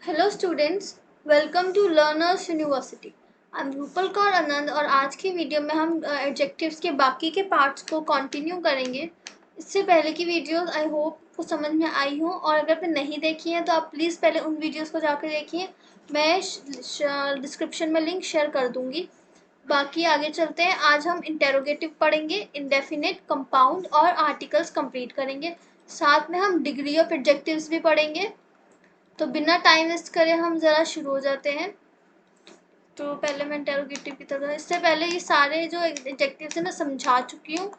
Hello students, welcome to learners university. I am Rupal Kaur Anand और आज की वीडियो में हम एडजेक्टिव्स के बाकी के पार्ट्स को कंटिन्यू करेंगे। इससे पहले की वीडियोस आई होप को समझ में आई हो, और अगर आपने नहीं देखी है तो आप प्लीज़ पहले उन वीडियोस को जाकर देखिए। मैं डिस्क्रिप्शन में लिंक शेयर कर दूँगी। बाकी आगे चलते हैं। आज हम इंटेरोगेटिव पढ़ेंगे, इंडेफिनिट, कंपाउंड और आर्टिकल्स कंप्लीट करेंगे। साथ में हम डिग्री ऑफ एडजेक्टिव्स भी पढ़ेंगे। तो बिना टाइम वेस्ट करे हम ज़रा शुरू हो जाते हैं। तो पहले मैं इंटेरोगेटिव की तरफ, इससे पहले ये सारे जो एडजेक्टिव्स हैं मैं समझा चुकी हूँ।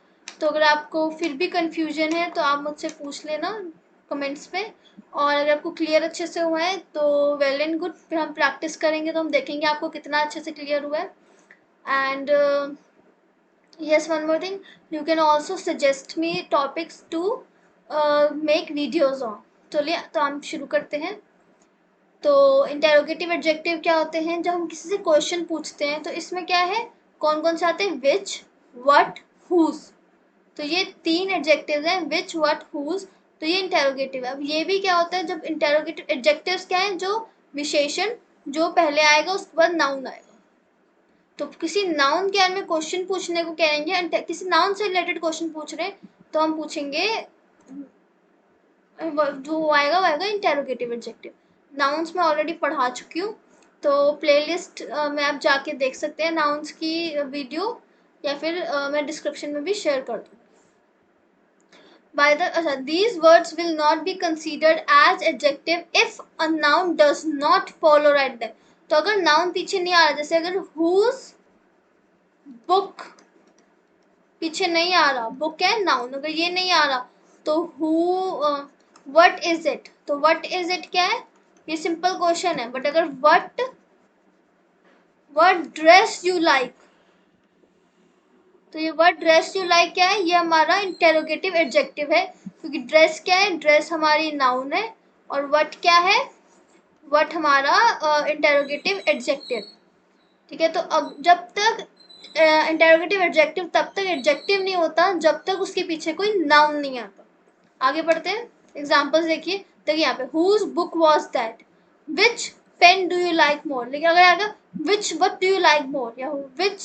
तो अगर आपको फिर भी कंफ्यूजन है तो आप मुझसे पूछ लेना कमेंट्स पे, और अगर आपको क्लियर अच्छे से हुआ है तो वेल एंड गुड। फिर हम प्रैक्टिस करेंगे तो हम देखेंगे आपको कितना अच्छे से क्लियर हुआ है। And yes, one more thing, you can also suggest me topics to make videos on। चलिए तो हम शुरू करते हैं। तो इंटेरोगेटिव एडजेक्टिव क्या होते हैं? जब हम किसी से क्वेश्चन पूछते हैं तो इसमें क्या है, कौन कौन से आते हैं? विच, व्हाट, हुज। तो ये तीन एडजेक्टिव हैं, विच, व्हाट, हुज। तो ये इंटेरोगेटिव है। अब ये भी क्या होता है, जब इंटेरोगेटिव एडजेक्टिव्स क्या है, जो विशेषण जो पहले आएगा उसके बाद नाउन आएगा। तो किसी नाउन के बारे में क्वेश्चन पूछने को कहेंगे, किसी नाउन से रिलेटेड क्वेश्चन पूछ रहे हैं तो हम पूछेंगे, जो आएगा वो आएगा इंटेरोगेटिव एडजेक्टिव। नाउन्स में ऑलरेडी पढ़ा चुकी हूँ, तो प्लेलिस्ट में आप जाके देख सकते हैं नाउन्स की वीडियो, या फिर मैं डिस्क्रिप्शन में भी शेयर कर दूँ। By the these words will not be considered as adjective if a noun does not follow right them। तो अगर नाउन पीछे नहीं आ रहा, जैसे अगर whose book पीछे नहीं आ रहा, बुक है नाउन, अगर ये नहीं आ रहा तो व्हाट इज इट। तो व्हाट इज इट क्या है, ये सिंपल क्वेश्चन है। बट अगर व्हाट ड्रेस यू लाइक, तो ये व्हाट ड्रेस यू लाइक क्या है, ये हमारा इंटेरोगेटिव एडजेक्टिव है, क्योंकि ड्रेस क्या है, ड्रेस हमारी नाउन है, और व्हाट क्या है, व्हाट हमारा इंटेरोगेटिव एडजेक्टिव। ठीक है, तो अब जब तक इंटेरोगेटिव एडजेक्टिव तब तक एडजेक्टिव नहीं होता जब तक उसके पीछे कोई नाउन नहीं आता। आगे बढ़ते हैं, एग्जांपल्स देखिए। देखिए यहाँ पे whose book was that, which pen do you like more. लेकिन अगर आएगा which what do you like more, या विच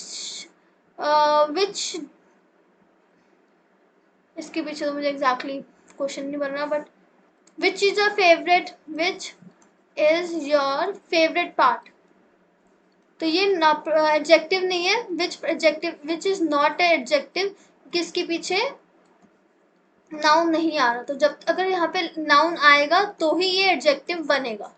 इसके पीछे तो मुझे एग्जैक्टली क्वेश्चन नहीं बन रहा, but which is your favourite, which is your favourite part. तो ये एडजेक्टिव नहीं है, which adjective, which is not adjective, किसके पीछे नाउन नहीं आ रहा। तो जब अगर यहाँ पे नाउन आएगा तो ही ये एडजेक्टिव बनेगा।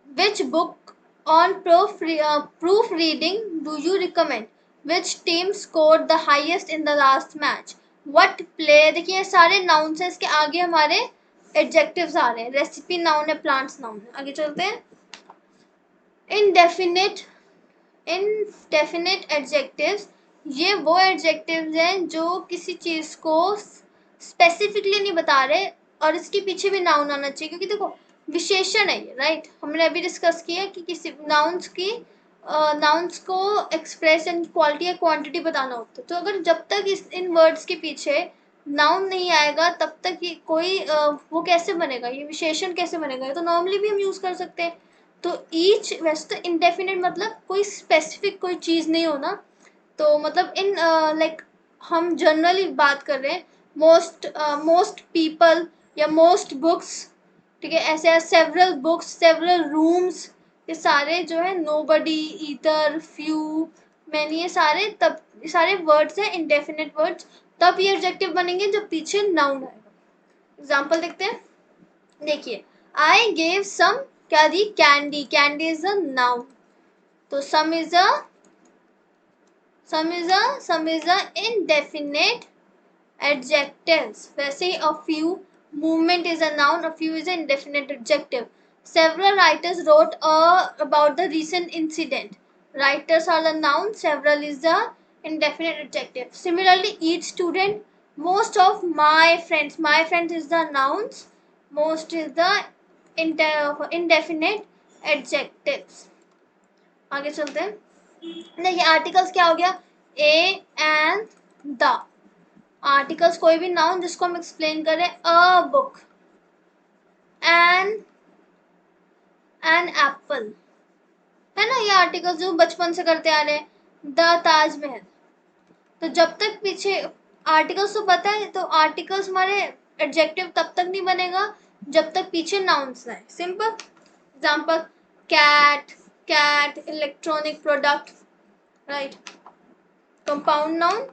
Which book on proof reading do you recommend, which team score the highest in the last match, what play. देखिए ये सारे नाउन है, इसके आगे हमारे एडजेक्टिव्स आ रहे हैं। रेसिपी नाउन है, प्लांट्स नाउन है। आगे चलते हैं। इनडेफिनिट इनडेफिनिट एडजेक्टिव्स, ये वो एडजेक्टिव्स हैं जो किसी चीज़ को स्पेसिफिकली नहीं बता रहे, और इसके पीछे भी नाउन आना चाहिए, क्योंकि देखो विशेषण है ये, राइट। हमने अभी डिस्कस किया कि किसी नाउन्स को एक्सप्रेस एंड क्वालिटी या क्वांटिटी बताना होता है। तो अगर जब तक इन वर्ड्स के पीछे नाउन नहीं आएगा तब तक ये कोई वो कैसे बनेगा, ये विशेषण कैसे बनेगा। ये तो नॉर्मली भी हम यूज़ कर सकते हैं। तो ईच, वैसे तो इंडेफिनिट मतलब कोई स्पेसिफिक कोई चीज़ नहीं होना। तो मतलब इन लाइक हम जनरली बात कर रहे हैं, मोस्ट पीपल या मोस्ट बुक्स। ठीक है, ऐसे सेवरल बुक्स, सेवरल रूम्स, ये सारे जो है नोबडी, ईदर, फ्यू, मैनी, ये सारे वर्ड्स हैं इंडेफिनिट वर्ड्स। तब ये एडजेक्टिव बनेंगे जब पीछे नाउन आएगा। एग्जाम्पल देखते हैं। देखिए, आई गेव सम, क्या दी, candy. Candy is a noun. तो some is a indefinite adjectives। वैसे ही a few, movement is a noun, a few is an indefinite adjective। Several writers wrote about the recent incident। Writers are the noun, several is the indefinite adjective। Similarly, each student, most of my friends is the nouns, most is the indefinite adjectives। आगे चलते हैं। देखिए articles क्या हो गया, A and the. Articles कोई भी noun जिसको हम एक्सप्लेन करें, a book, an an apple, है ना, ये आर्टिकल्स जो बचपन से करते आ रहे हैं। द ताजमहल, तो जब तक पीछे आर्टिकल्स तो पता है, तो आर्टिकल्स हमारे एडजेक्टिव तब तक नहीं बनेगा जब तक पीछे नाउन्स ना है। Simple example, cat, cat, electronic product, right. Compound noun,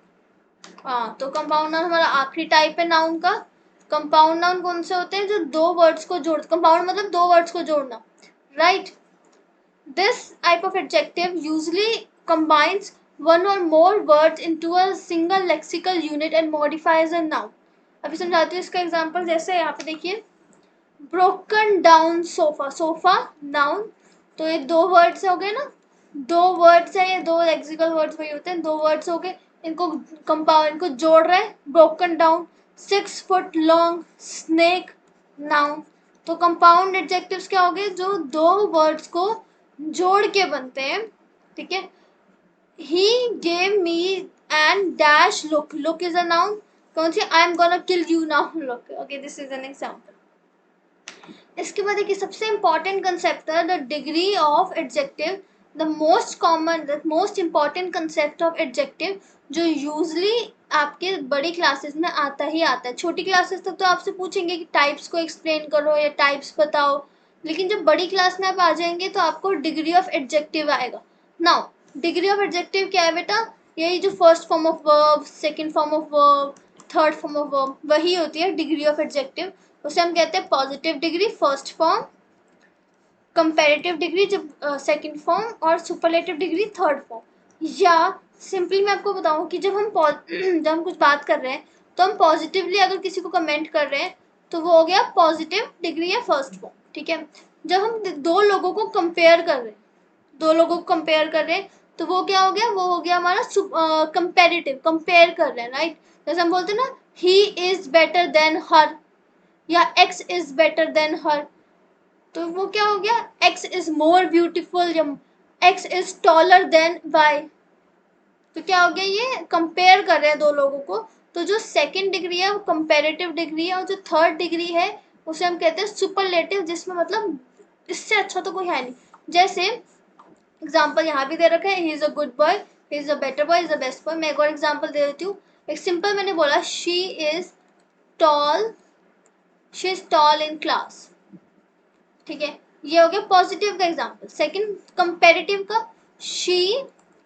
हाँ, तो कंपाउंड नाउन हमारा आखिरी टाइप है नाउन का। कंपाउंड नाउन कौन से होते हैं? जो दो वर्ड्स को जोड़, कंपाउंड मतलब दो वर्ड्स को जोड़ना, right. This type of adjective usually combines one or more words into a single lexical unit and modifies a noun. अभी समझाती हूँ इसका एग्जांपल। जैसे यहाँ पे देखिए, broken down sofa, sofa noun, तो ये दो वर्ड्स हो गए ना, दो वर्ड्स है, ये दो लेक्सिकल वर्ड्स वही होते हैं, दो वर्ड्स हो गए, इनको कंपाउंड, इनको जोड़ रहे हैं, broken down, 6 foot long snake noun. तो कंपाउंड एडजेक्टिव्स क्या हो गए? जो दो वर्ड्स को जोड़ के बनते हैं, ठीक है। He gave me an dash look, look is a noun, कौन सी? I am gonna kill you now look, okay, this is an example. इसके बाद एक सबसे इंपॉर्टेंट कंसेप्ट है, the degree of adjective, the most common, the most important concept of adjective, जो usually आपके बड़ी classes में आता ही आता है। छोटी क्लासेस तक तो आपसे पूछेंगे कि टाइप्स को एक्सप्लेन करो या टाइप्स बताओ, लेकिन जब बड़ी क्लास में आप आ जाएंगे तो आपको डिग्री ऑफ एडजेक्टिव आएगा। नाउ डिग्री ऑफ एडजेक्टिव क्या है बेटा? यही जो first form of verb, second form of verb, third form of verb, वही होती है डिग्री ऑफ एडजेक्टिव। उसे हम कहते हैं positive degree first form, comparative degree जब सेकंड फॉर्म, और सुपरलेटिव डिग्री थर्ड फॉर्म। या सिंपली मैं आपको बताऊं कि जब हम जब हम कुछ बात कर रहे हैं तो हम पॉजिटिवली अगर किसी को कमेंट कर रहे हैं तो वो हो गया पॉजिटिव डिग्री या फर्स्ट फॉर्म, ठीक है। जब हम दो लोगों को कंपेयर कर रहे हैं, दो लोगों को कंपेयर कर रहे हैं, तो वो क्या हो गया? वो हो गया हमारा कंपेरेटिव, कंपेयर कर रहे हैं, राइट। जैसे हम बोलते हैं ना, ही इज बेटर देन हर, या x इज बेटर देन हर, तो वो क्या हो गया? x इज मोर ब्यूटीफुल, या x is taller than y। तो क्या हो गया? ये कंपेयर कर रहे हैं दो लोगों को। तो जो सेकंड डिग्री है वो कंपेरेटिव डिग्री है, और जो थर्ड डिग्री है उसे हम कहते हैं सुपरलेटिव, जिसमें मतलब इससे अच्छा तो कोई है नहीं। जैसे एग्जाम्पल यहाँ भी दे रखा है, he is a good boy, he is a better boy, is a best boy. मैं एक और एग्जाम्पल दे देती हूँ। एक सिंपल मैंने बोला, she is tall, she is tall in class, ठीक है। ये हो गया पॉजिटिव का एग्जाम्पल। सेकंड कंपेरेटिव का, she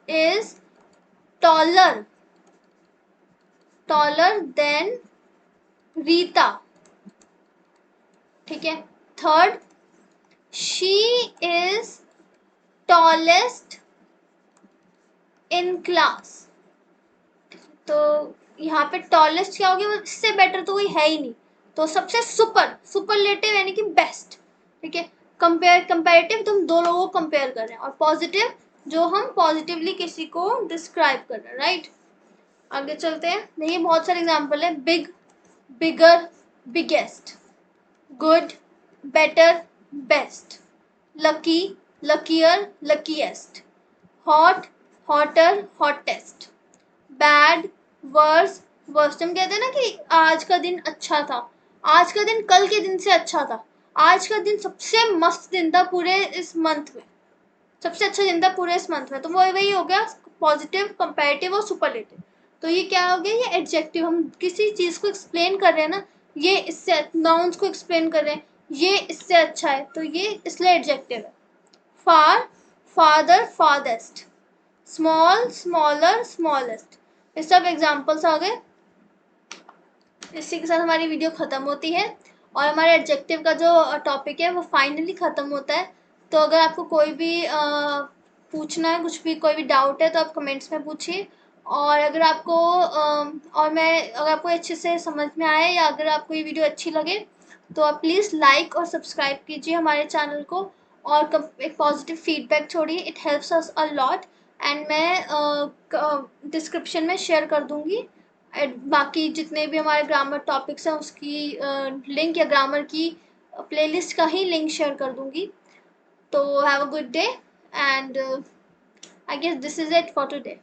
is taller, taller than Rita, ठीक है। Third, she is tallest in class, तो यहाँ पे टॉलेस्ट क्या हो गया? इससे बेटर तो कोई है ही नहीं, तो सबसे सुपर, सुपरलेटिव यानी कि बेस्ट, ठीक है। कंपेयर, कंपेरेटिव तो हम दो लोगों को कंपेयर कर रहे हैं, और पॉजिटिव जो हम पॉजिटिवली किसी को डिस्क्राइब कर रहे हैं, राइट। आगे चलते हैं। देखिए बहुत सारे एग्जांपल है, big, bigger, biggest, good, better, best, lucky, luckier, luckiest, hot, hotter, hottest, bad, worse, worst. हम कहते हैं ना कि आज का दिन अच्छा था, आज का दिन कल के दिन से अच्छा था, आज का दिन सबसे मस्त दिन था पूरे इस मंथ में, सबसे अच्छा दिन था पूरे इस मंथ में। तो वो वही हो गया पॉजिटिव, कंपैरेटिव और सुपरलेटिव। तो ये क्या हो गया? ये एडजेक्टिव, हम किसी चीज को एक्सप्लेन कर रहे हैं ना, ये इससे, नाउन्स को एक्सप्लेन कर रहे हैं, ये इससे अच्छा है, तो ये इसलिए एडजेक्टिव है। Far, farther, farthest, small, smaller, smallest, ये सब एग्जाम्पल्स आ गए। इसी के साथ हमारी वीडियो ख़त्म होती है, और हमारे एडजेक्टिव का जो टॉपिक है वो फाइनली ख़त्म होता है। तो अगर आपको कोई भी पूछना है, कुछ भी, कोई भी डाउट है, तो आप कमेंट्स में पूछिए। और अगर आपको अगर आपको अच्छे से समझ में आए, या अगर आपको ये वीडियो अच्छी लगे, तो आप प्लीज़ लाइक और सब्सक्राइब कीजिए हमारे चैनल को, और एक पॉजिटिव फीडबैक छोड़िए, it helps us a lot. And मैं डिस्क्रिप्शन में शेयर कर दूँगी बाकी जितने भी हमारे ग्रामर टॉपिक्स हैं उसकी लिंक, या ग्रामर की प्लेलिस्ट का ही लिंक शेयर कर दूँगी। तो have a good day, and I guess this is it for today.